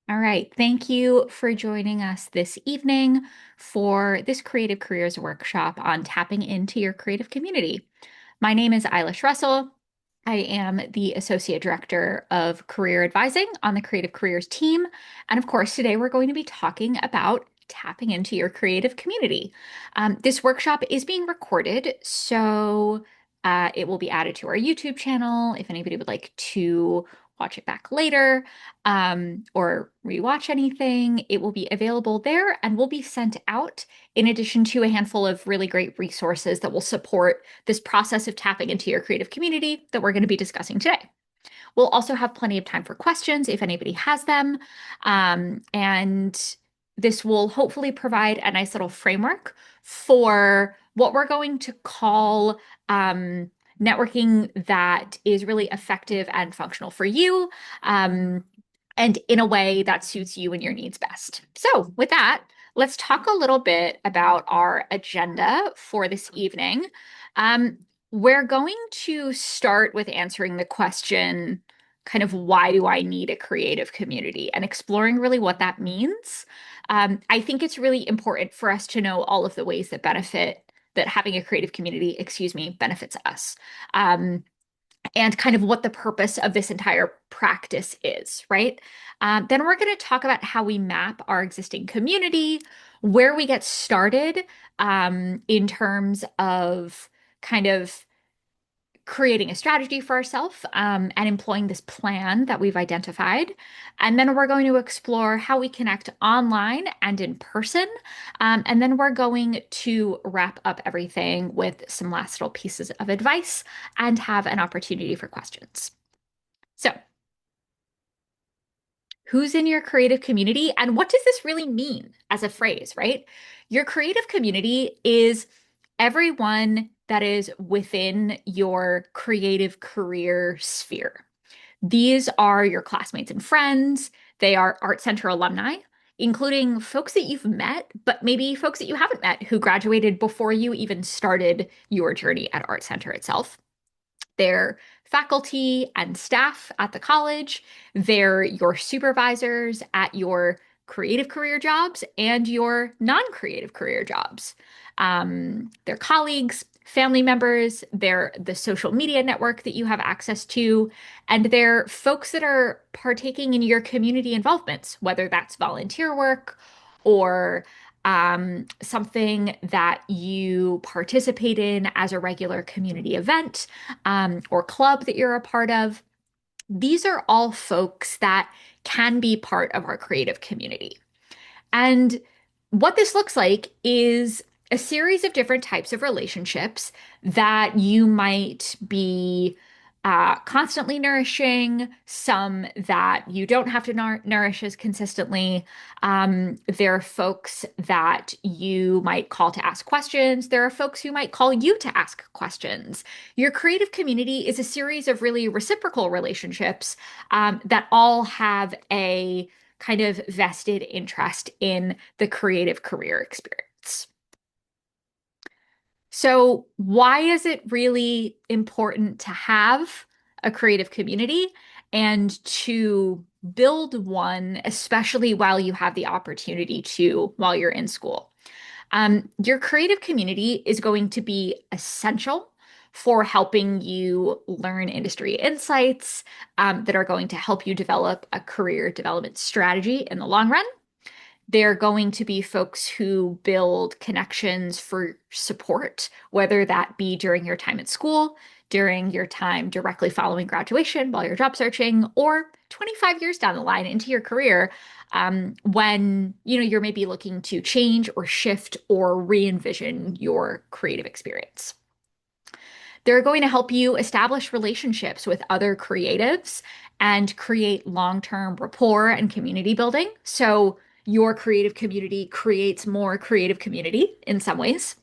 All right. Thank you for joining us this evening for this Creative Careers workshop on tapping into your creative community. My name is Eilish Russell. I am the Associate Director of Career Advising on the Creative Careers team. And of course, today we're going to be talking about tapping into your creative community. This workshop is being recorded, so it will be added to our YouTube channel if anybody would like to watch it back later or rewatch anything. It will be available there and will be sent out in addition to a handful of really great resources that will support this process of tapping into your creative community that we're going to be discussing today. We'll also have plenty of time for questions if anybody has them. And this will hopefully provide a nice little framework for what we're going to call networking that is really effective and functional for you, and in a way that suits you and your needs best. So, with that, let's talk a little bit about our agenda for this evening. Um, we're going to start with answering the question, kind of, why do I need a creative community? And exploring really what that means. I think it's really important for us to know all of the ways that having a creative community, benefits us. Um, and kind of what the purpose of this entire practice is, right? Then we're going to talk about how we map our existing community, where we get started in terms of kind of creating a strategy for ourselves and employing this plan that we've identified. And then we're going to explore how we connect online and in person. And then we're going to wrap up everything with some last little pieces of advice and have an opportunity for questions. So, who's in your creative community and what does this really mean as a phrase, right? Your creative community is everyone that is within your creative career sphere. These are your classmates and friends. They are Art Center alumni, including folks that you've met, but maybe folks that you haven't met who graduated before you even started your journey at Art Center itself. They're faculty and staff at the college. They're your supervisors at your creative career jobs and your non-creative career jobs. They're colleagues, family members, they're the social media network that you have access to, and they're folks that are partaking in your community involvements, whether that's volunteer work or something that you participate in as a regular community event or club that you're a part of. These are all folks that can be part of our creative community. And what this looks like is a series of different types of relationships that you might be constantly nourishing, some that you don't have to nourish as consistently. There are folks that you might call to ask questions. There are folks who might call you to ask questions. Your creative community is a series of really reciprocal relationships that all have a kind of vested interest in the creative career experience. So, why is it really important to have a creative community and to build one, especially while you have the opportunity to while you're in school? Your creative community is going to be essential for helping you learn industry insights that are going to help you develop a career development strategy in the long run. They're going to be folks who build connections for support, whether that be during your time at school, during your time directly following graduation while you're job searching, or 25 years down the line into your career, when you're maybe looking to change or shift or re-envision your creative experience. They're going to help you establish relationships with other creatives and create long-term rapport and community building. So your creative community creates more creative community in some ways.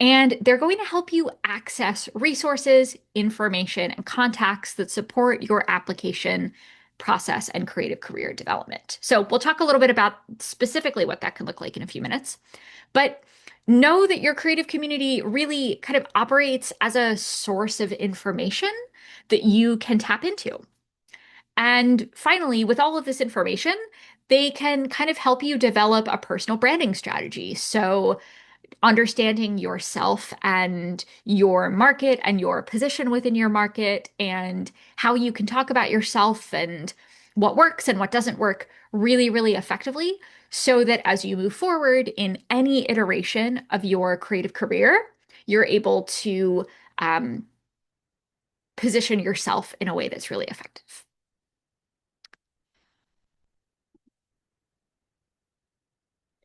And they're going to help you access resources, information, and contacts that support your application process and creative career development. So we'll talk a little bit about specifically what that can look like in a few minutes. But know that your creative community really kind of operates as a source of information that you can tap into. And finally, with all of this information, they can kind of help you develop a personal branding strategy. So, understanding yourself and your market and your position within your market and how you can talk about yourself and what works and what doesn't work really, really effectively so that as you move forward in any iteration of your creative career, you're able to um, position yourself in a way that's really effective.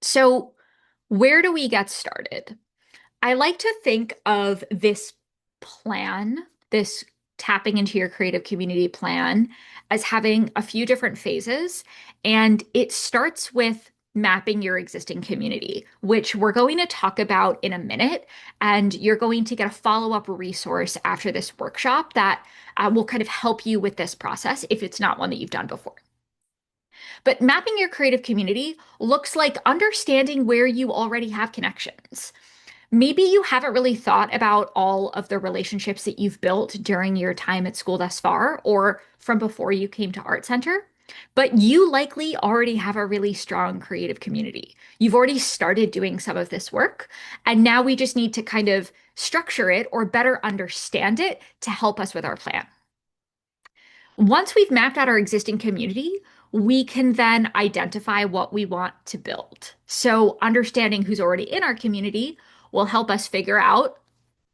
So, where do we get started? I like to think of this plan, this tapping into your creative community plan, as having a few different phases. And it starts with mapping your existing community, which we're going to talk about in a minute. And you're going to get a follow-up resource after this workshop that will kind of help you with this process if it's not one that you've done before. But mapping your creative community looks like understanding where you already have connections. Maybe you haven't really thought about all of the relationships that you've built during your time at school thus far, or from before you came to Art Center, but you likely already have a really strong creative community. You've already started doing some of this work, and now we just need to kind of structure it or better understand it to help us with our plan. Once we've mapped out our existing community, we can then identify what we want to build. So, understanding who's already in our community will help us figure out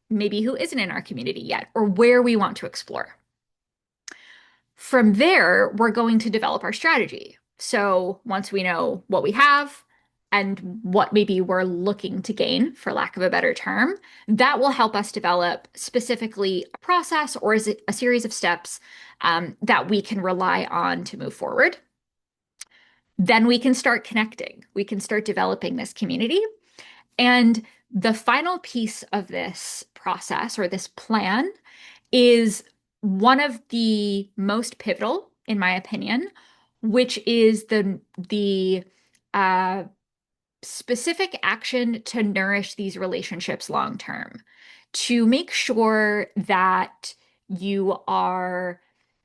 maybe who isn't in our community yet or where we want to explore. From there, we're going to develop our strategy. So, once we know what we have and what maybe we're looking to gain, for lack of a better term, that will help us develop specifically a process or is it a series of steps that we can rely on to move forward. Then we can start connecting. We can start developing this community. And the final piece of this process or this plan is one of the most pivotal, in my opinion, which is the uh, specific action to nourish these relationships long term, to make sure that you are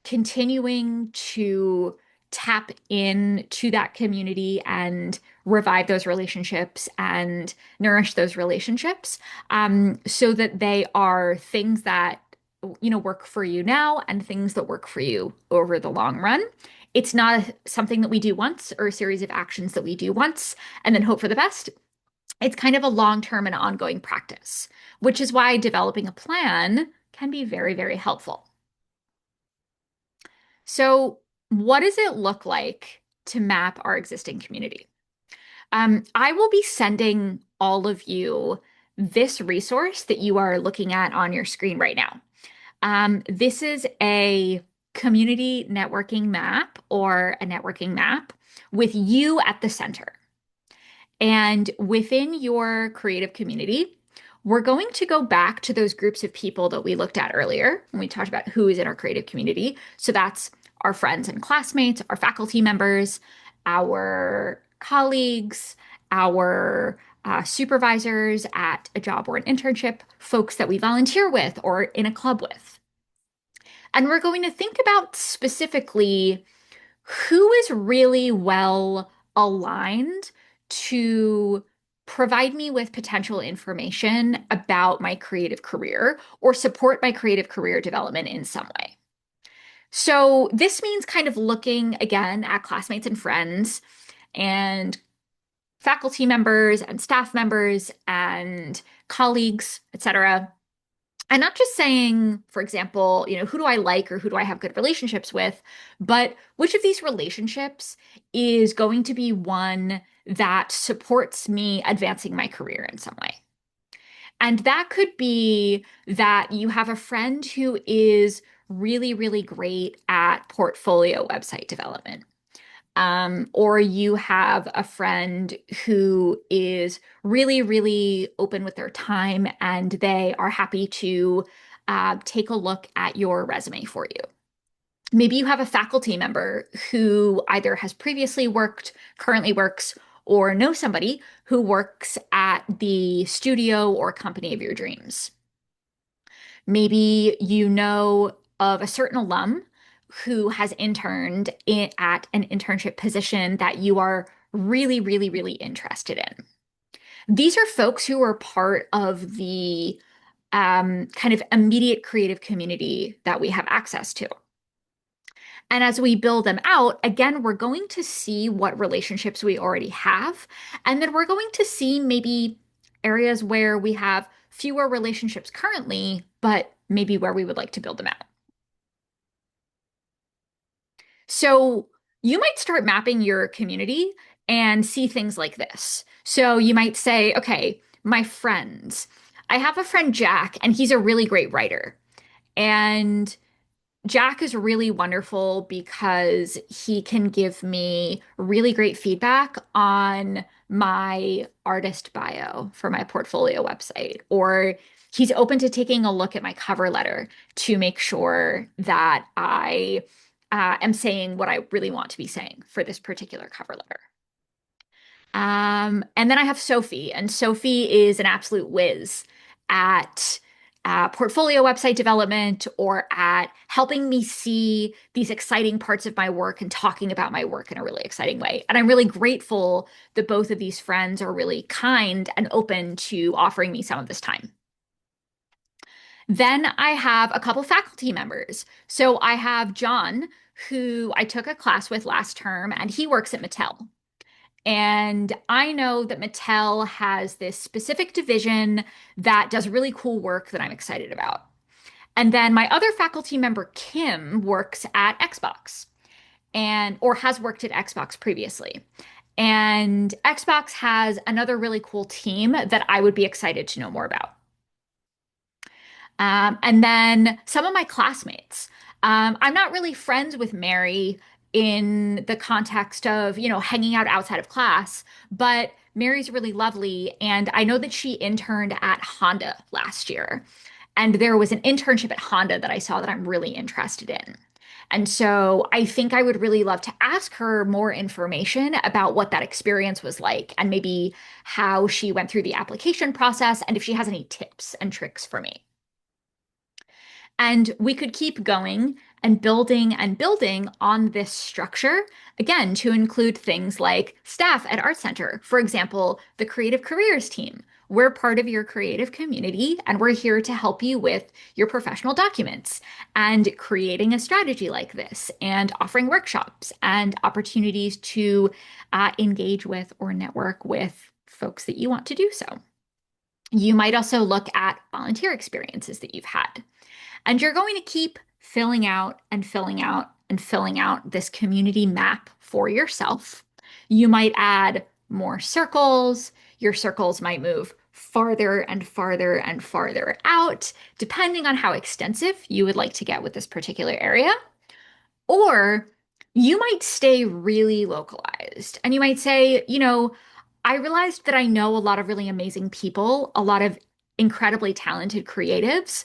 continuing to tap into that community and revive those relationships and nourish those relationships so that they are things that work for you now and things that work for you over the long run. It's not something that we do once or a series of actions that we do once and then hope for the best. It's kind of a long-term and ongoing practice, which is why developing a plan can be very, very helpful. So, what does it look like to map our existing community? I will be sending all of you this resource that you are looking at on your screen right now. This is a community networking map or a networking map with you at the center. And within your creative community, we're going to go back to those groups of people that we looked at earlier when we talked about who is in our creative community. So that's our friends and classmates, our faculty members, our colleagues, our supervisors at a job or an internship, folks that we volunteer with or in a club with. And we're going to think about specifically who is really well aligned to provide me with potential information about my creative career or support my creative career development in some way. So this means kind of looking again at classmates and friends and faculty members and staff members and colleagues, etc. And not just saying, for example, who do I like or who do I have good relationships with, but which of these relationships is going to be one that supports me advancing my career in some way. And that could be that you have a friend who is really, really great at portfolio website development. Or you have a friend who is really, really open with their time and they are happy to take a look at your resume for you. Maybe you have a faculty member who either has previously worked, currently works, or knows somebody who works at the studio or company of your dreams. Maybe you know of a certain alum who has interned at an internship position that you are really, really, really interested in. These are folks who are part of the kind of immediate creative community that we have access to. And as we build them out, again, we're going to see what relationships we already have. And then we're going to see maybe areas where we have fewer relationships currently, but maybe where we would like to build them out. So you might start mapping your community and see things like this. So you might say, okay, my friends. I have a friend, Jack, and he's a really great writer. And Jack is really wonderful because he can give me really great feedback on my artist bio for my portfolio website, or he's open to taking a look at my cover letter to make sure that I am saying what I really want to be saying for this particular cover letter. And then I have Sophie, and Sophie is an absolute whiz at portfolio website development or at helping me see these exciting parts of my work and talking about my work in a really exciting way. And I'm really grateful that both of these friends are really kind and open to offering me some of this time. Then I have a couple faculty members. So I have John, who I took a class with last term, and he works at Mattel. And I know that Mattel has this specific division that does really cool work that I'm excited about. And then my other faculty member, Kim, works at Xbox and or has worked at Xbox previously. And Xbox has another really cool team that I would be excited to know more about. And then some of my classmates. I'm not really friends with Mary in the context of, hanging out outside of class, but Mary's really lovely. And I know that she interned at Honda last year. And there was an internship at Honda that I saw that I'm really interested in. And so I think I would really love to ask her more information about what that experience was like and maybe how she went through the application process and if she has any tips and tricks for me. And we could keep going and building on this structure, again, to include things like staff at Art Center. For example, the Creative Careers team. We're part of your creative community, and we're here to help you with your professional documents and creating a strategy like this, and offering workshops and opportunities to engage with or network with folks that you want to do so. You might also look at volunteer experiences that you've had. And you're going to keep filling out and filling out and filling out this community map for yourself. You might add more circles. Your circles might move farther and farther and farther out, depending on how extensive you would like to get with this particular area. Or you might stay really localized and you might say, I realized that I know a lot of really amazing people, a lot of incredibly talented creatives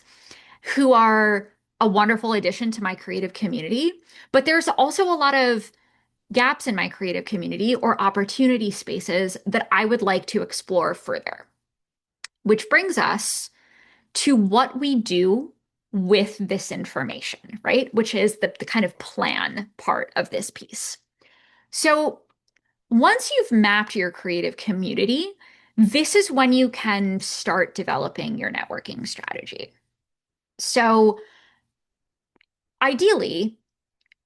who are a wonderful addition to my creative community. But there's also a lot of gaps in my creative community or opportunity spaces that I would like to explore further. Which brings us to what we do with this information, right? Which is the kind of plan part of this piece. So once you've mapped your creative community, this is when you can start developing your networking strategy. So ideally,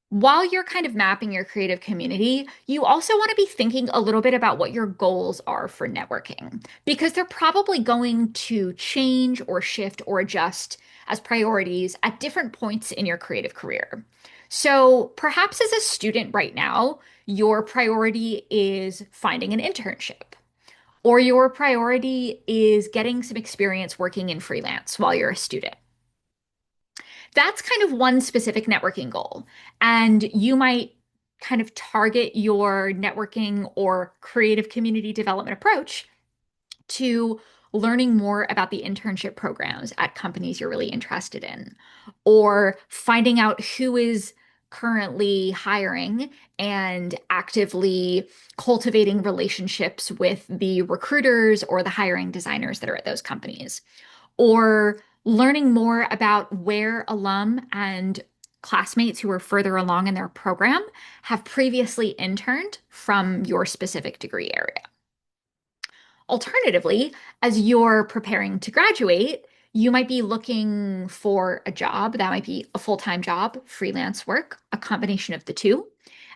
while you're kind of mapping your creative community, you also want to be thinking a little bit about what your goals are for networking, because they're probably going to change or shift or adjust as priorities at different points in your creative career. So perhaps as a student right now, your priority is finding an internship, or your priority is getting some experience working in freelance while you're a student. That's kind of one specific networking goal. And you might kind of target your networking or creative community development approach to learning more about the internship programs at companies you're really interested in, or finding out who is currently hiring and actively cultivating relationships with the recruiters or the hiring designers that are at those companies, or learning more about where alum and classmates who are further along in their program have previously interned from your specific degree area. Alternatively, as you're preparing to graduate, you might be looking for a job. That might be a full-time job, freelance work, a combination of the two.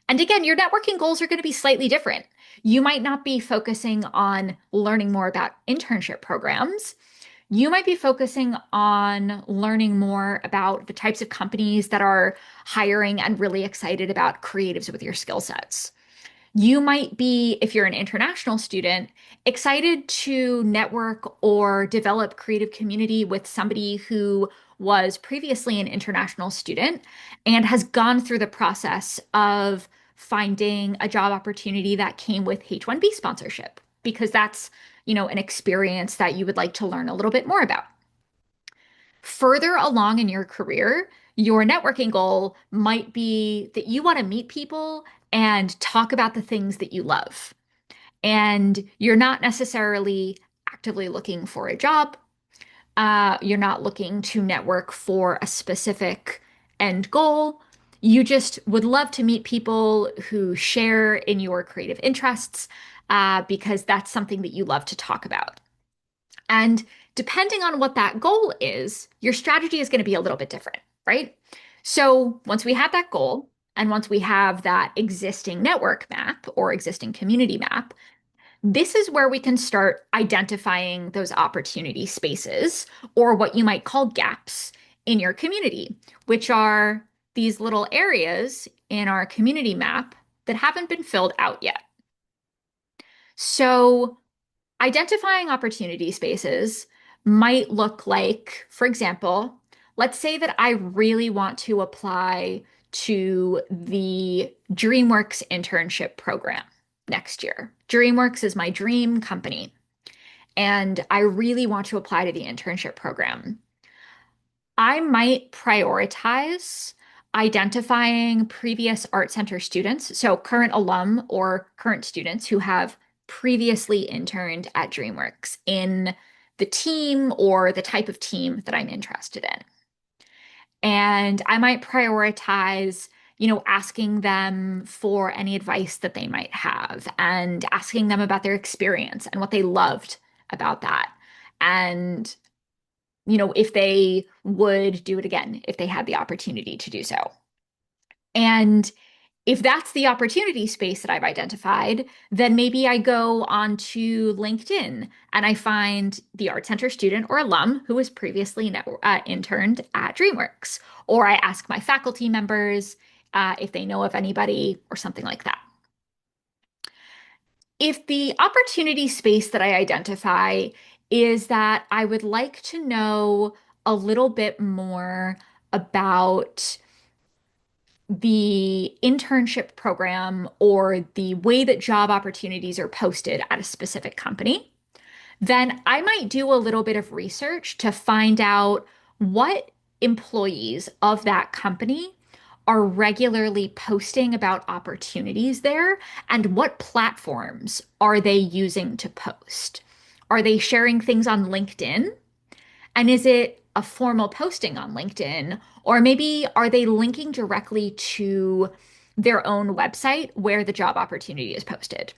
And again, your networking goals are going to be slightly different. You might not be focusing on learning more about internship programs. You might be focusing on learning more about the types of companies that are hiring and really excited about creatives with your skill sets. You might be, if you're an international student, excited to network or develop creative community with somebody who was previously an international student and has gone through the process of finding a job opportunity that came with H-1B sponsorship, because that's, an experience that you would like to learn a little bit more about. Further along in your career, your networking goal might be that you want to meet people and talk about the things that you love. And you're not necessarily actively looking for a job. You're not looking to network for a specific end goal. You just would love to meet people who share in your creative interests, because that's something that you love to talk about. And depending on what that goal is, your strategy is going to be a little bit different, right? So once we have that goal, and once we have that existing network map or existing community map, this is where we can start identifying those opportunity spaces, or what you might call gaps in your community, which are these little areas in our community map that haven't been filled out yet. So identifying opportunity spaces might look like, for example, let's say that I really want to apply to the DreamWorks internship program next year. DreamWorks is my dream company, and I really want to apply to the internship program. I might prioritize identifying previous Art Center students, so current alum or current students who have previously interned at DreamWorks in the team or the type of team that I'm interested in. And I might prioritize, asking them for any advice that they might have and asking them about their experience and what they loved about that. And if they would do it again, if they had the opportunity to do so. And if that's the opportunity space that I've identified, then maybe I go onto LinkedIn and I find the Art Center student or alum who was previously interned at DreamWorks, or I ask my faculty members if they know of anybody or something like that. If the opportunity space that I identify is that I would like to know a little bit more about the internship program or the way that job opportunities are posted at a specific company, then I might do a little bit of research to find out what employees of that company are regularly posting about opportunities there, and what platforms are they using to post? Are they sharing things on LinkedIn? And is it a formal posting on LinkedIn? Or maybe are they linking directly to their own website where the job opportunity is posted?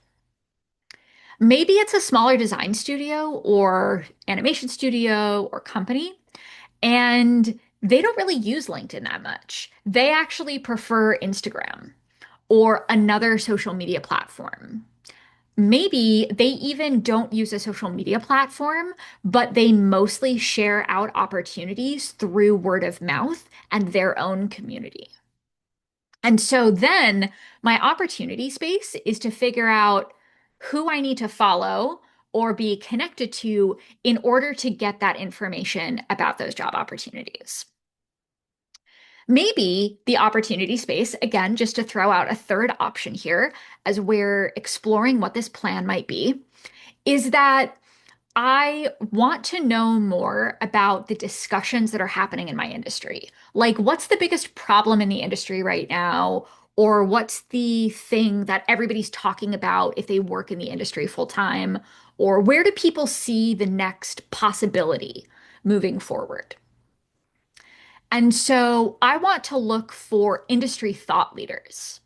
Maybe it's a smaller design studio or animation studio or company, and they don't really use LinkedIn that much. They actually prefer Instagram or another social media platform. Maybe they even don't use a social media platform, but they mostly share out opportunities through word of mouth and their own community. And so then my opportunity space is to figure out who I need to follow or be connected to in order to get that information about those job opportunities. Maybe the opportunity space, again, just to throw out a third option here as we're exploring what this plan might be, is that I want to know more about the discussions that are happening in my industry. Like, what's the biggest problem in the industry right now? Or what's the thing that everybody's talking about if they work in the industry full time? Or where do people see the next possibility moving forward? And so I want to look for industry thought leaders.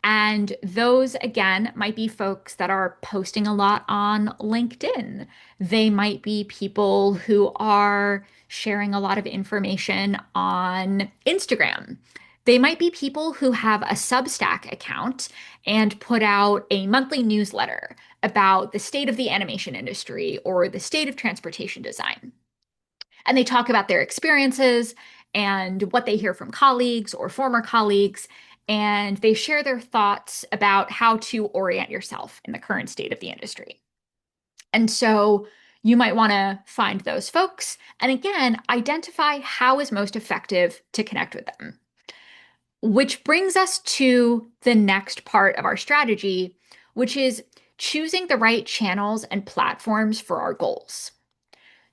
And those, again, might be folks that are posting a lot on LinkedIn. They might be people who are sharing a lot of information on Instagram. They might be people who have a Substack account and put out a monthly newsletter about the state of the animation industry or the state of transportation design. And they talk about their experiences and what they hear from colleagues or former colleagues. And they share their thoughts about how to orient yourself in the current state of the industry. And so you might want to find those folks and again, identify how is most effective to connect with them. Which brings us to the next part of our strategy, which is choosing the right channels and platforms for our goals.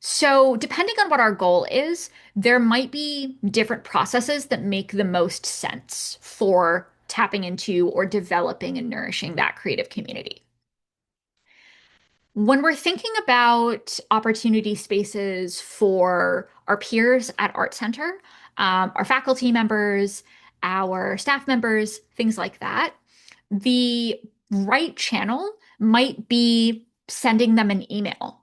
So, depending on what our goal is, there might be different processes that make the most sense for tapping into or developing and nourishing that creative community. When we're thinking about opportunity spaces for our peers at Art Center, our faculty members, our staff members, things like that, the right channel might be sending them an email.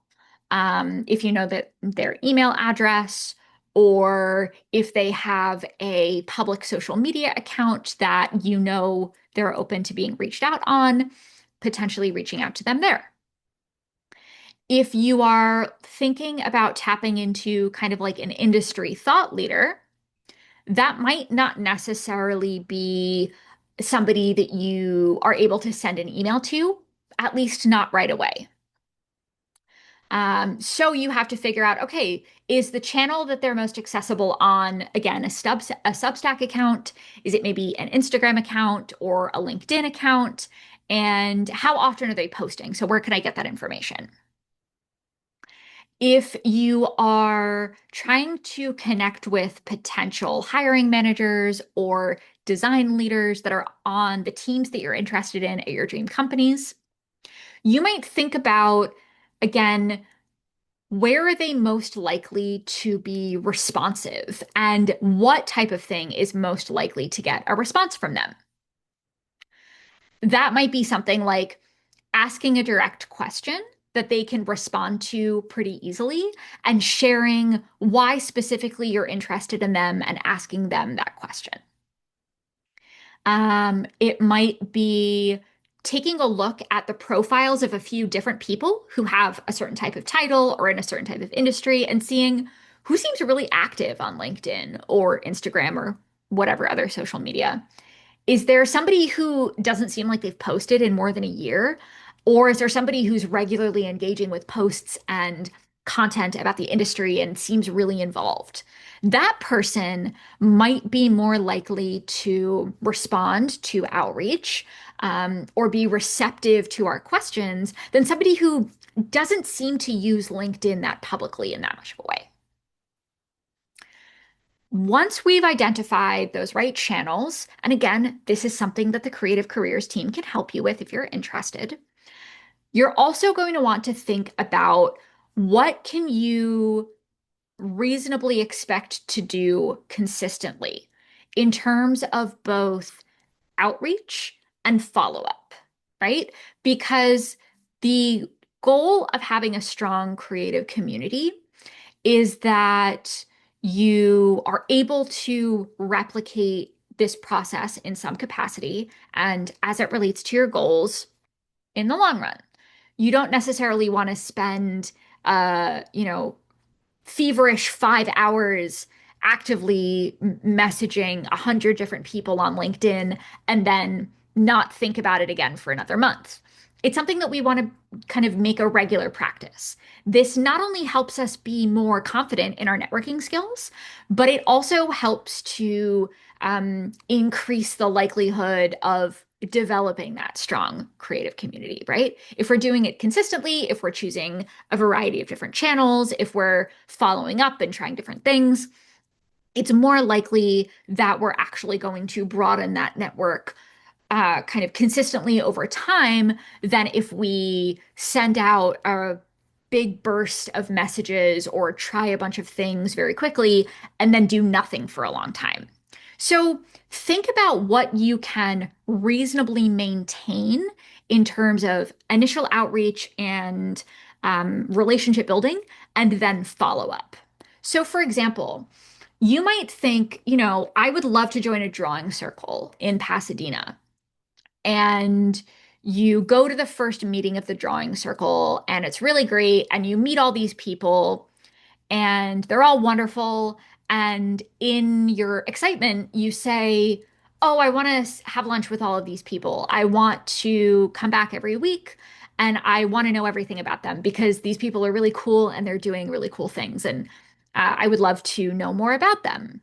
If you know that their email address, or if they have a public social media account that you know they're open to being reached out on, potentially reaching out to them there. If you are thinking about tapping into kind of like an industry thought leader, that might not necessarily be somebody that you are able to send an email to, at least not right away. So you have to figure out, okay, is the channel that they're most accessible on, again, a Substack account? Is it maybe an Instagram account or a LinkedIn account? And how often are they posting? So where can I get that information? If you are trying to connect with potential hiring managers or design leaders that are on the teams that you're interested in at your dream companies, you might think about, again, where are they most likely to be responsive and what type of thing is most likely to get a response from them? That might be something like asking a direct question that they can respond to pretty easily and sharing why specifically you're interested in them and asking them that question. It might be taking a look at the profiles of a few different people who have a certain type of title or in a certain type of industry and seeing who seems really active on LinkedIn or Instagram or whatever other social media. Is there somebody who doesn't seem like they've posted in more than a year? Or is there somebody who's regularly engaging with posts and content about the industry and seems really involved? That person might be more likely to respond to outreach, or be receptive to our questions than somebody who doesn't seem to use LinkedIn that publicly in that much of a way. Once we've identified those right channels, and again, this is something that the Creative Careers team can help you with if you're interested, you're also going to want to think about what can you reasonably expect to do consistently in terms of both outreach and follow-up, right? Because the goal of having a strong creative community is that you are able to replicate this process in some capacity and as it relates to your goals in the long run. You don't necessarily want to spend, feverish 5 hours actively messaging 100 different people on LinkedIn and then not think about it again for another month. It's something that we want to kind of make a regular practice. This not only helps us be more confident in our networking skills, but it also helps to increase the likelihood of developing that strong creative community, right? If we're doing it consistently, if we're choosing a variety of different channels, if we're following up and trying different things, it's more likely that we're actually going to broaden that network kind of consistently over time than if we send out big burst of messages or try a bunch of things very quickly and then do nothing for a long time. So think about what you can reasonably maintain in terms of initial outreach and relationship building, and then follow up. So, for example, you might think, I would love to join a drawing circle in Pasadena. And you go to the first meeting of the drawing circle, and it's really great. And you meet all these people, and they're all wonderful. And in your excitement, you say, "Oh, I want to have lunch with all of these people. I want to come back every week and I want to know everything about them because these people are really cool and they're doing really cool things. And I would love to know more about them."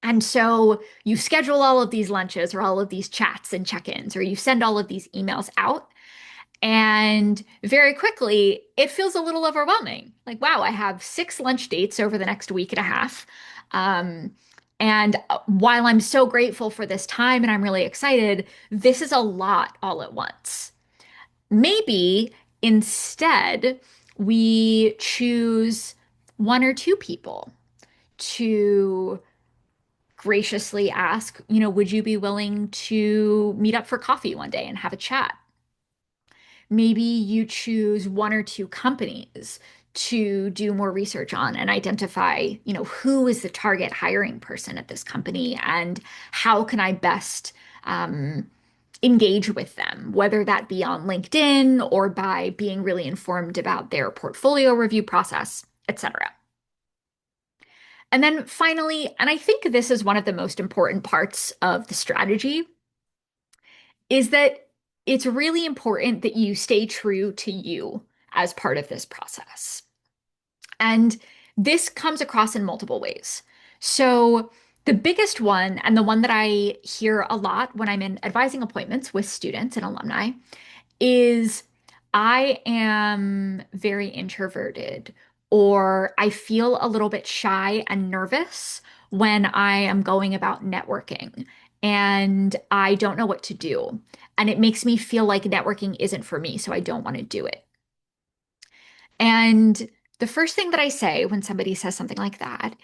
And so you schedule all of these lunches or all of these chats and check-ins, or you send all of these emails out. And very quickly, it feels a little overwhelming. Like, wow, I have 6 lunch dates over the next week and a half. Um, and while I'm so grateful for this time and I'm really excited, this is a lot all at once. Maybe instead, we choose 1 or 2 people to graciously ask, would you be willing to meet up for coffee one day and have a chat? Maybe you choose 1 or 2 companies to do more research on and identify, who is the target hiring person at this company and how can I best engage with them, whether that be on LinkedIn or by being really informed about their portfolio review process, etc. And then finally, and I think this is one of the most important parts of the strategy, is that it's really important that you stay true to you as part of this process. And this comes across in multiple ways. So, the biggest one, and the one that I hear a lot when I'm in advising appointments with students and alumni, is I am very introverted, or I feel a little bit shy and nervous when I am going about networking, and I don't know what to do. And it makes me feel like networking isn't for me, so I don't want to do it. And the first thing that I say when somebody says something like that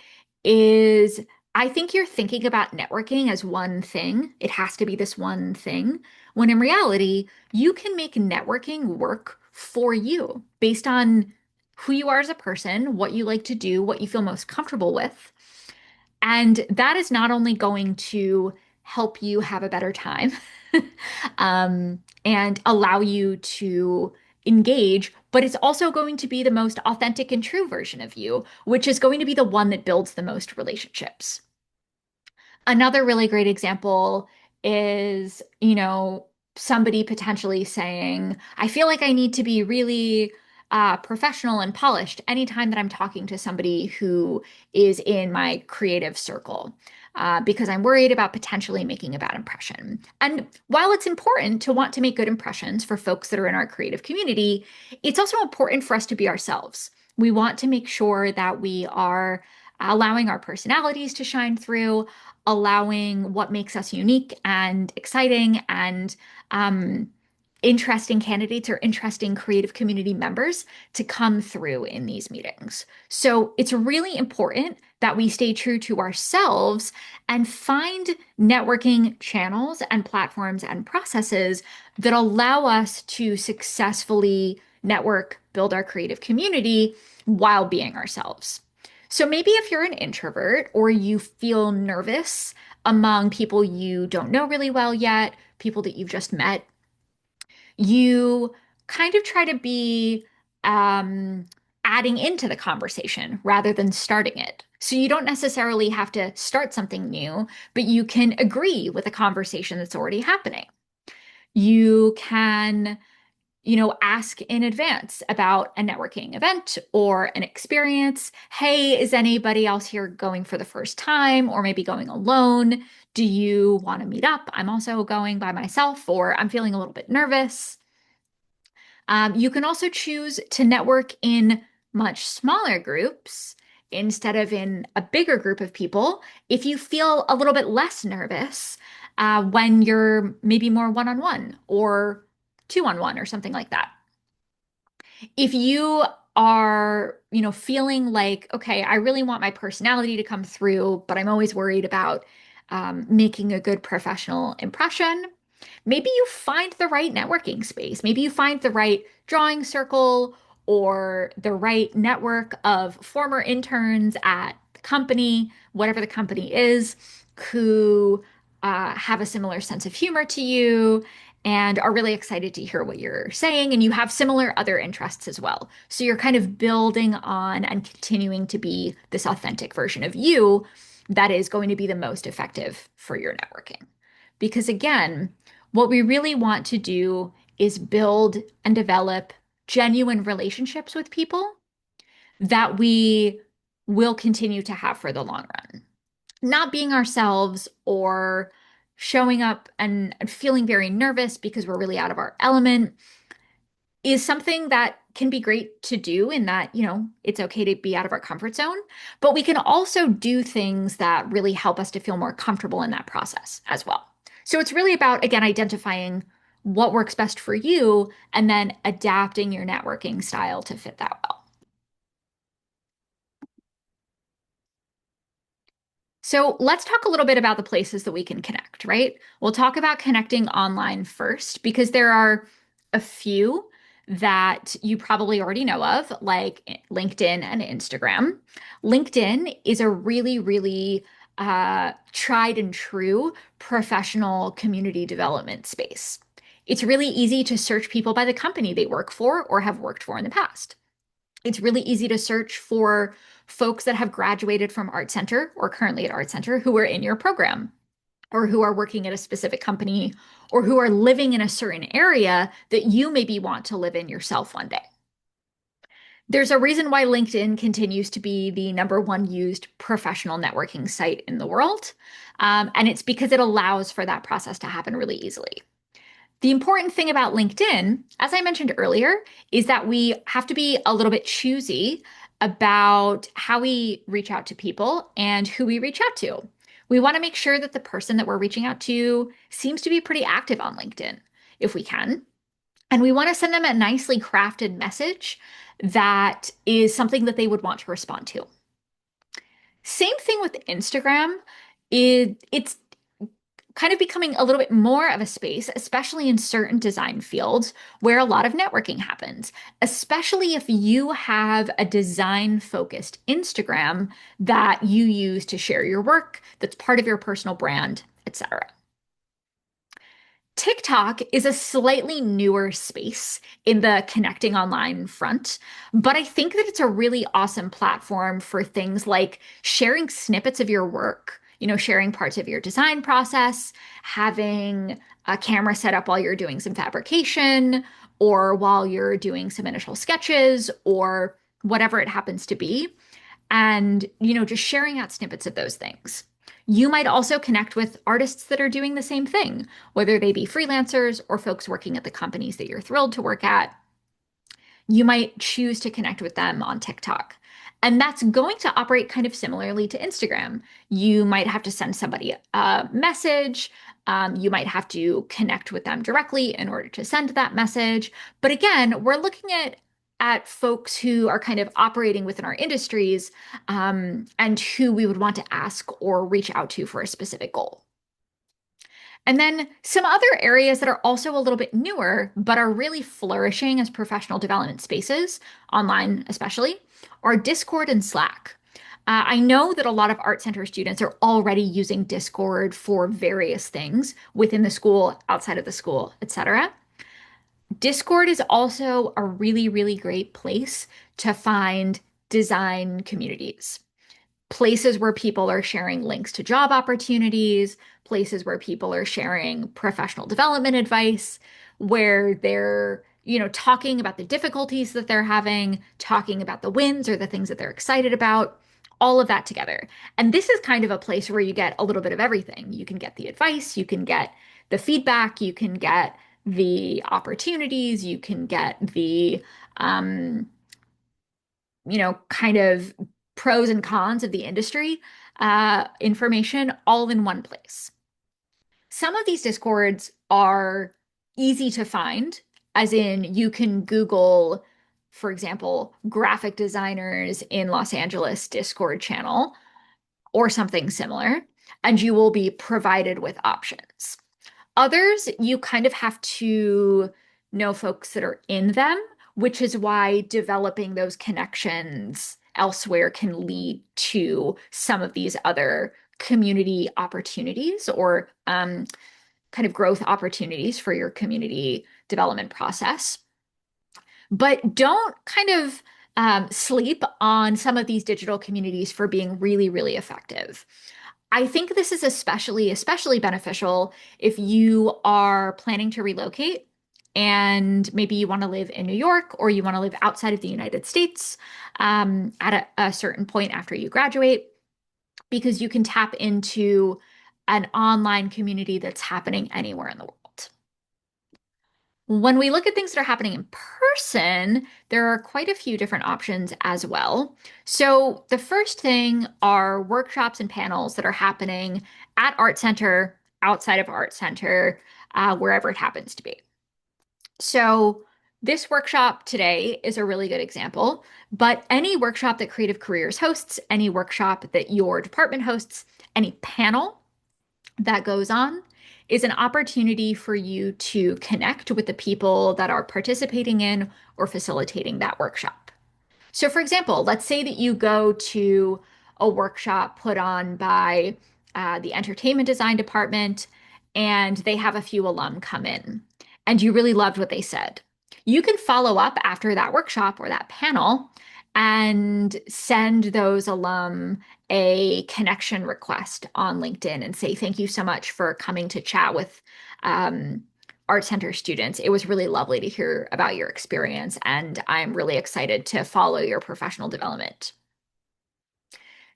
is, I think you're thinking about networking as one thing. It has to be this one thing. When in reality, you can make networking work for you based on who you are as a person, what you like to do, what you feel most comfortable with. And that is not only going to help you have a better time, and allow you to engage, but it's also going to be the most authentic and true version of you, which is going to be the one that builds the most relationships. Another really great example is, somebody potentially saying, I feel like I need to be really professional and polished anytime that I'm talking to somebody who is in my creative circle. Because I'm worried about potentially making a bad impression. And while it's important to want to make good impressions for folks that are in our creative community, it's also important for us to be ourselves. We want to make sure that we are allowing our personalities to shine through, allowing what makes us unique and exciting and interesting candidates or interesting creative community members to come through in these meetings. So it's really important that we stay true to ourselves and find networking channels and platforms and processes that allow us to successfully network, build our creative community while being ourselves. So maybe if you're an introvert or you feel nervous among people you don't know really well yet, people that you've just met, you kind of try to be um, adding into the conversation rather than starting it. So you don't necessarily have to start something new, but you can agree with a conversation that's already happening. You can ask in advance about a networking event or an experience. Hey, is anybody else here going for the first time or maybe going alone? Do you want to meet up? I'm also going by myself, or I'm feeling a little bit nervous. You can also choose to network in much smaller groups instead of in a bigger group of people if you feel a little bit less nervous when you're maybe more one-on-one or two-on-one or something like that. If you are, feeling like, okay, I really want my personality to come through, but I'm always worried about making a good professional impression. Maybe you find the right networking space. Maybe you find the right drawing circle or the right network of former interns at the company, whatever the company is, who have a similar sense of humor to you and are really excited to hear what you're saying. And you have similar other interests as well. So you're kind of building on and continuing to be this authentic version of you that is going to be the most effective for your networking. Because again, what we really want to do is build and develop genuine relationships with people that we will continue to have for the long run. Not being ourselves or showing up and feeling very nervous because we're really out of our element is something that can be great to do in that, it's okay to be out of our comfort zone, but we can also do things that really help us to feel more comfortable in that process as well. So it's really about, again, identifying what works best for you and then adapting your networking style to fit that well. So let's talk a little bit about the places that we can connect, right? We'll talk about connecting online first because there are a few that you probably already know of, like LinkedIn and Instagram. LinkedIn is a really, really tried and true professional community development space. It's really easy to search people by the company they work for or have worked for in the past. It's really easy to search for folks that have graduated from Art Center or currently at Art Center who are in your program or who are working at a specific company or who are living in a certain area that you maybe want to live in yourself one day. There's a reason why LinkedIn continues to be the number one used professional networking site in the world. And it's because it allows for that process to happen really easily. The important thing about LinkedIn, as I mentioned earlier, is that we have to be a little bit choosy about how we reach out to people and who we reach out to. We want to make sure that the person that we're reaching out to seems to be pretty active on LinkedIn, if we can. And we want to send them a nicely crafted message that is something that they would want to respond to. Same thing with Instagram. It's kind of becoming a little bit more of a space, especially in certain design fields where a lot of networking happens, especially if you have a design focused Instagram that you use to share your work, that's part of your personal brand, etc. TikTok is a slightly newer space in the connecting online front, but I think that it's a really awesome platform for things like sharing snippets of your work, sharing parts of your design process, having a camera set up while you're doing some fabrication or while you're doing some initial sketches or whatever it happens to be. And, just sharing out snippets of those things. You might also connect with artists that are doing the same thing, whether they be freelancers or folks working at the companies that you're thrilled to work at. You might choose to connect with them on TikTok. And that's going to operate kind of similarly to Instagram. You might have to send somebody a message. You might have to connect with them directly in order to send that message. But again, we're looking at folks who are kind of operating within our industries and who we would want to ask or reach out to for a specific goal. And then some other areas that are also a little bit newer, but are really flourishing as professional development spaces, online especially, are Discord and Slack. I know that a lot of Art Center students are already using Discord for various things within the school, outside of the school, etc. Discord is also a really, really great place to find design communities, places where people are sharing links to job opportunities, places where people are sharing professional development advice, where they're, talking about the difficulties that they're having, talking about the wins or the things that they're excited about, all of that together. And this is kind of a place where you get a little bit of everything. You can get the advice, you can get the feedback, you can get the opportunities, you can get the kind of pros and cons of the industry information all in one place. Some of these discords are easy to find, as in you can Google for example, graphic designers in Los Angeles Discord channel or something similar, and you will be provided with options. Others, you kind of have to know folks that are in them, which is why developing those connections elsewhere can lead to some of these other community opportunities or kind of growth opportunities for your community development process. But don't kind of sleep on some of these digital communities for being really, really effective. I think this is especially beneficial if you are planning to relocate and maybe you want to live in New York or you want to live outside of the United States at a certain point after you graduate, because you can tap into an online community that's happening anywhere in the world. When we look at things that are happening in person, there are quite a few different options as well. So, the first thing are workshops and panels that are happening at Art Center, outside of Art Center, wherever it happens to be. So, this workshop today is a really good example, but any workshop that Creative Careers hosts, any workshop that your department hosts, any panel that goes on is an opportunity for you to connect with the people that are participating in or facilitating that workshop. So, for example, let's say that you go to a workshop put on by the entertainment design department and they have a few alum come in and you really loved what they said. You can follow up after that workshop or that panel and send those alum a connection request on LinkedIn and say, thank you so much for coming to chat with um, Art Center students. It was really lovely to hear about your experience, and I'm really excited to follow your professional development.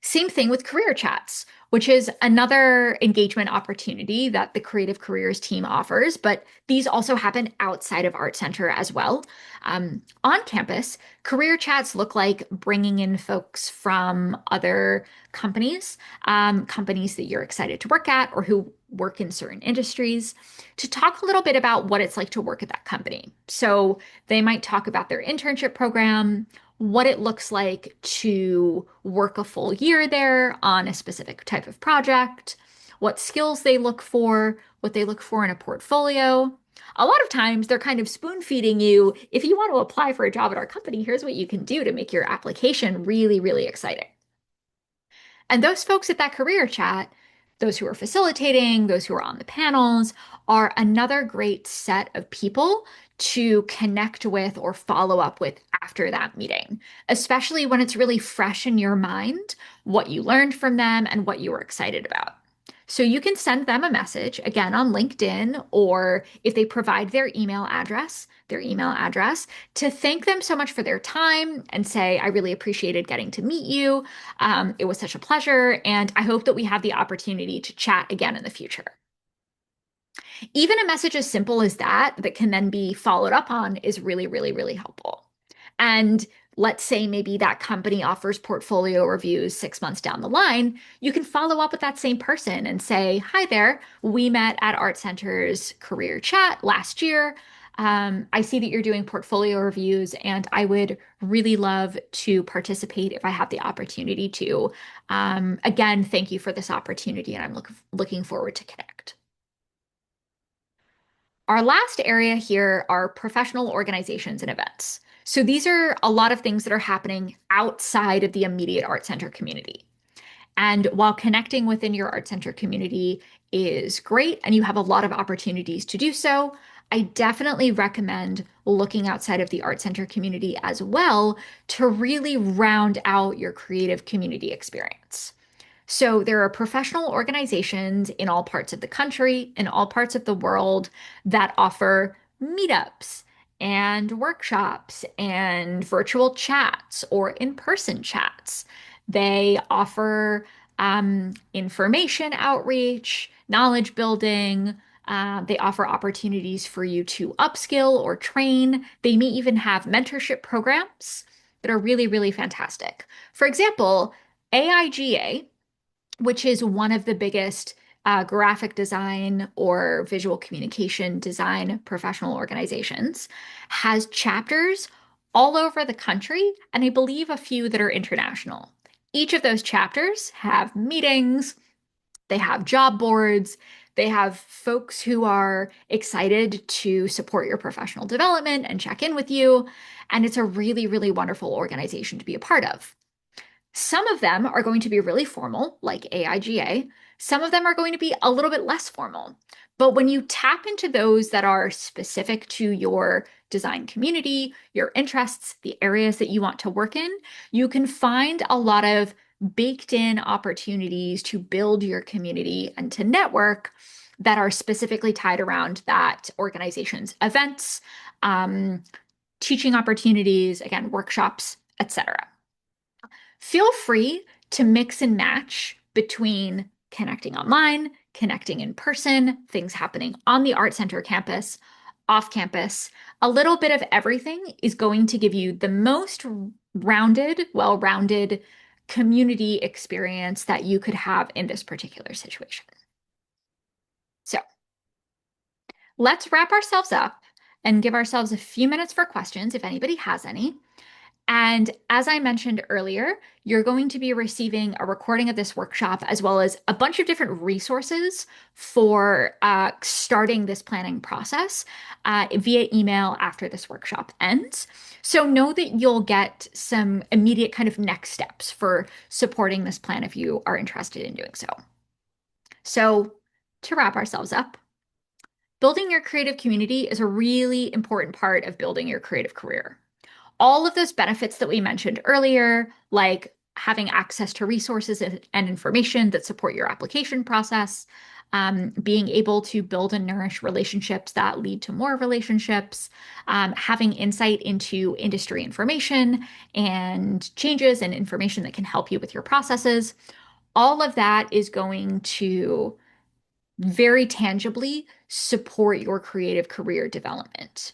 Same thing with career chats, which is another engagement opportunity that the Creative Careers team offers, but these also happen outside of Art Center as well. On campus, career chats look like bringing in folks from other companies, companies that you're excited to work at or who work in certain industries, to talk a little bit about what it's like to work at that company. So they might talk about their internship program, what it looks like to work a full year there on a specific type of project, what skills they look for, what they look for in a portfolio. A lot of times they're kind of spoon feeding you. If you want to apply for a job at our company, here's what you can do to make your application really, really exciting. And those folks at that career chat, those who are facilitating, those who are on the panels, are another great set of people to connect with or follow up with after that meeting, especially when it's really fresh in your mind what you learned from them and what you were excited about. So you can send them a message again on LinkedIn, or if they provide their email address to thank them so much for their time and say, I really appreciated getting to meet you. It was such a pleasure, and I hope that we have the opportunity to chat again in the future. Even a message as simple as that, that can then be followed up on, is really, really, really helpful. And let's say maybe that company offers portfolio reviews 6 months down the line, you can follow up with that same person and say, hi there, we met at Art Center's career chat last year. I see that you're doing portfolio reviews, and I would really love to participate if I have the opportunity to. Again, thank you for this opportunity, and I'm looking forward to connect. Our last area here are professional organizations and events. So these are a lot of things that are happening outside of the immediate Art Center community. And while connecting within your Art Center community is great and you have a lot of opportunities to do so, I definitely recommend looking outside of the Art Center community as well to really round out your creative community experience. So there are professional organizations in all parts of the country, in all parts of the world that offer meetups and workshops and virtual chats or in-person chats. They offer information outreach, knowledge building. They offer opportunities for you to upskill or train. They may even have mentorship programs that are really, really fantastic. For example, AIGA, which is one of the biggest graphic design or visual communication design professional organizations, has chapters all over the country, and I believe a few that are international. Each of those chapters have meetings, they have job boards, they have folks who are excited to support your professional development and check in with you. And it's a really, really wonderful organization to be a part of. Some of them are going to be really formal, like AIGA. Some of them are going to be a little bit less formal. But when you tap into those that are specific to your design community, your interests, the areas that you want to work in, you can find a lot of baked in opportunities to build your community and to network that are specifically tied around that organization's events, um, teaching opportunities, again, workshops, etc. Feel free to mix and match between connecting online, connecting in person, things happening on the Art Center campus, off campus. A little bit of everything is going to give you the most rounded, well-rounded community experience that you could have in this particular situation. So let's wrap ourselves up and give ourselves a few minutes for questions if anybody has any. And as I mentioned earlier, you're going to be receiving a recording of this workshop as well as a bunch of different resources for starting this planning process via email after this workshop ends. So know that you'll get some immediate kind of next steps for supporting this plan if you are interested in doing so. So to wrap ourselves up, building your creative community is a really important part of building your creative career. All of those benefits that we mentioned earlier, like having access to resources and information that support your application process, being able to build and nourish relationships that lead to more relationships, having insight into industry information and changes and information that can help you with your processes. All of that is going to very tangibly support your creative career development.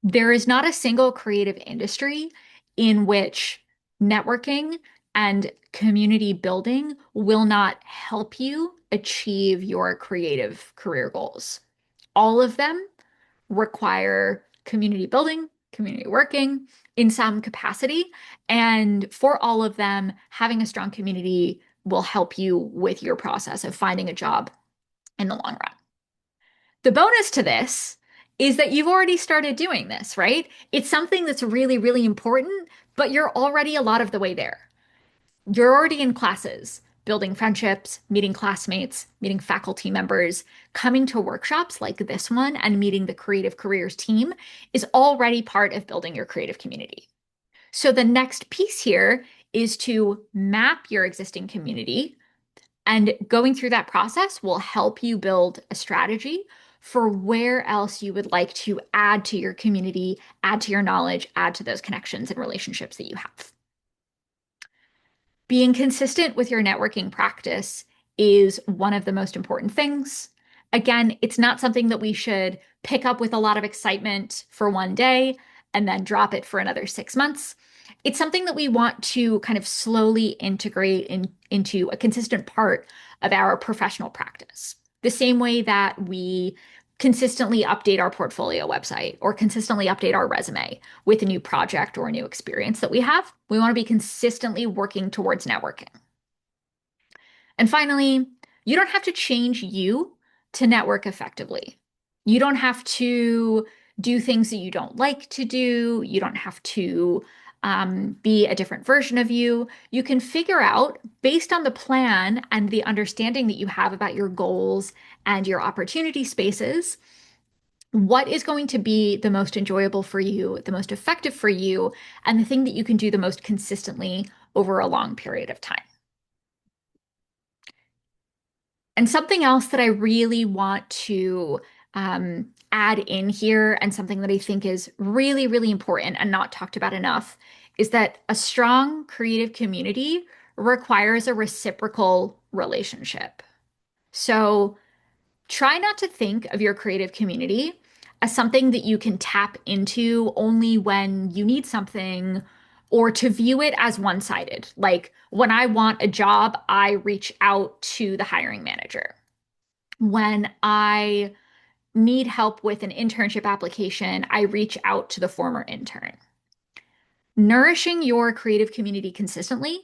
There is not a single creative industry in which networking and community building will not help you achieve your creative career goals. All of them require community building, community working in some capacity. And for all of them, having a strong community will help you with your process of finding a job in the long run. The bonus to this is that you've already started doing this, right? It's something that's really, really important, but you're already a lot of the way there. You're already in classes, building friendships, meeting classmates, meeting faculty members, coming to workshops like this one, and meeting the Creative Careers team is already part of building your creative community. So the next piece here is to map your existing community, and going through that process will help you build a strategy for where else you would like to add to your community, add to your knowledge, add to those connections and relationships that you have. Being consistent with your networking practice is one of the most important things. Again, it's not something that we should pick up with a lot of excitement for one day and then drop it for another 6 months. It's something that we want to kind of slowly integrate into a consistent part of our professional practice. The same way that we consistently update our portfolio website or consistently update our resume with a new project or a new experience that we have. We want to be consistently working towards networking. And finally, you don't have to change you to network effectively. You don't have to do things that you don't like to do. You don't have to be a different version of you. You can figure out, based on the plan and the understanding that you have about your goals and your opportunity spaces, what is going to be the most enjoyable for you, the most effective for you, and the thing that you can do the most consistently over a long period of time. And something else that I really want to add in here, and something that I think is really, really important and not talked about enough, is that a strong creative community requires a reciprocal relationship. So try not to think of your creative community as something that you can tap into only when you need something, or to view it as one-sided. Like when I want a job, I reach out to the hiring manager. When I need help with an internship application, I reach out to the former intern. Nourishing your creative community consistently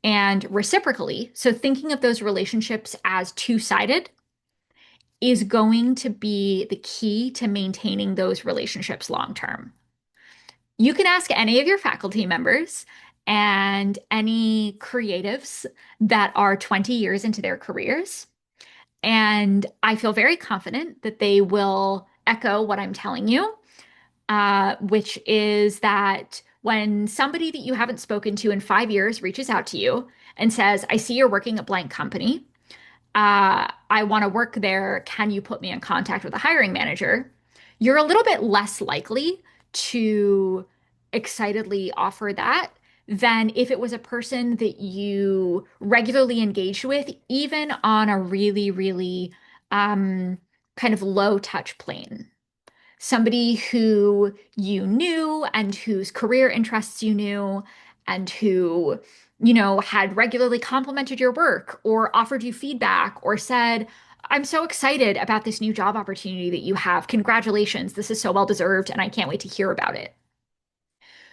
and reciprocally, so thinking of those relationships as two-sided, is going to be the key to maintaining those relationships long term. You can ask any of your faculty members and any creatives that are 20 years into their careers. And I feel very confident that they will echo what I'm telling you, which is that when somebody that you haven't spoken to in 5 years reaches out to you and says, I see you're working at blank company, I want to work there. Can you put me in contact with a hiring manager? You're a little bit less likely to excitedly offer that than if it was a person that you regularly engaged with, even on a really, really kind of low touch plane. Somebody who you knew and whose career interests you knew and who, had regularly complimented your work or offered you feedback or said, I'm so excited about this new job opportunity that you have. Congratulations. This is so well deserved, and I can't wait to hear about it.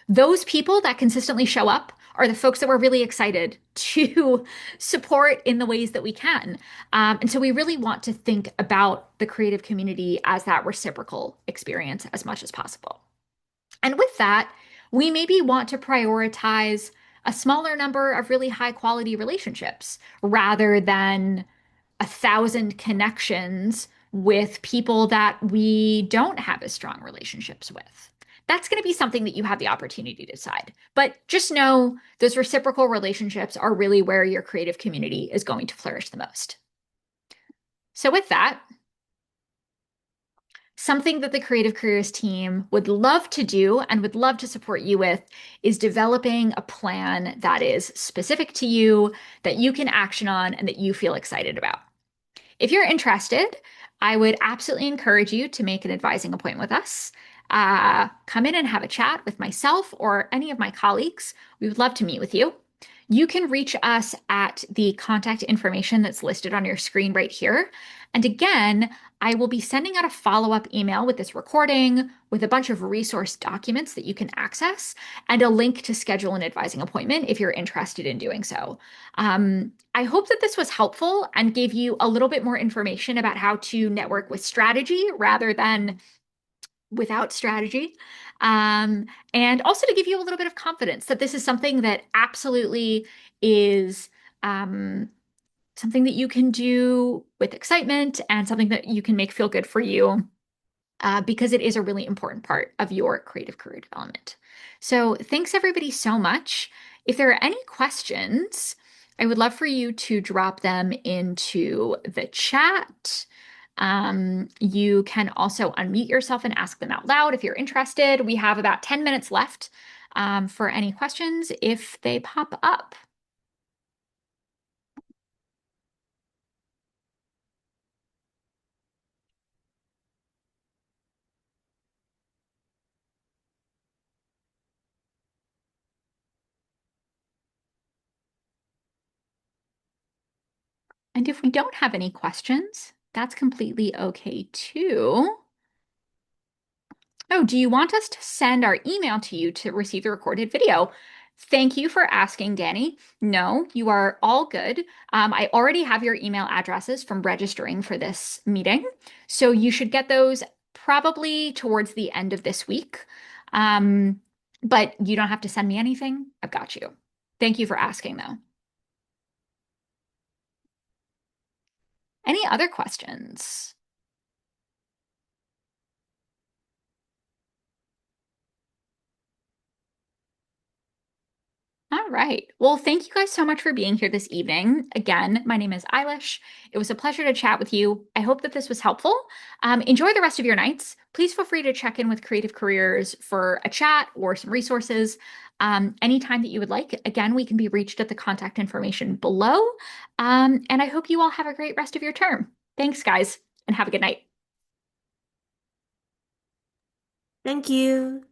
Those people that consistently show up are the folks that we're really excited to support in the ways that we can. And so we really want to think about the creative community as that reciprocal experience as much as possible. And with that, we maybe want to prioritize a smaller number of really high quality relationships rather than 1,000 connections with people that we don't have as strong relationships with. That's going to be something that you have the opportunity to decide. But just know those reciprocal relationships are really where your creative community is going to flourish the most. So, with that, something that the Creative Careers team would love to do and would love to support you with is developing a plan that is specific to you, that you can action on, and that you feel excited about. If you're interested, I would absolutely encourage you to make an advising appointment with us. Come in and have a chat with myself or any of my colleagues. We would love to meet with you. You can reach us at the contact information that's listed on your screen right here. And again, I will be sending out a follow-up email with this recording, with a bunch of resource documents that you can access, and a link to schedule an advising appointment if you're interested in doing so. I hope that this was helpful and gave you a little bit more information about how to network with strategy rather than without strategy. And also to give you a little bit of confidence that this is something that absolutely is something that you can do with excitement and something that you can make feel good for you, because it is a really important part of your creative career development. So thanks everybody so much. If there are any questions, I would love for you to drop them into the chat. You can also unmute yourself and ask them out loud if you're interested. We have about 10 minutes left for any questions if they pop up. And if we don't have any questions, that's completely okay too. Oh, do you want us to send our email to you to receive the recorded video? Thank you for asking, Danny. No, you are all good. I already have your email addresses from registering for this meeting, so you should get those probably towards the end of this week. But you don't have to send me anything. I've got you. Thank you for asking, though. Any other questions? All right. Well, thank you guys so much for being here this evening. Again, my name is Eilish. It was a pleasure to chat with you. I hope that this was helpful. Enjoy the rest of your nights. Please feel free to check in with Creative Careers for a chat or some resources anytime that you would like. Again, we can be reached at the contact information below. And I hope you all have a great rest of your term. Thanks, guys, and have a good night. Thank you.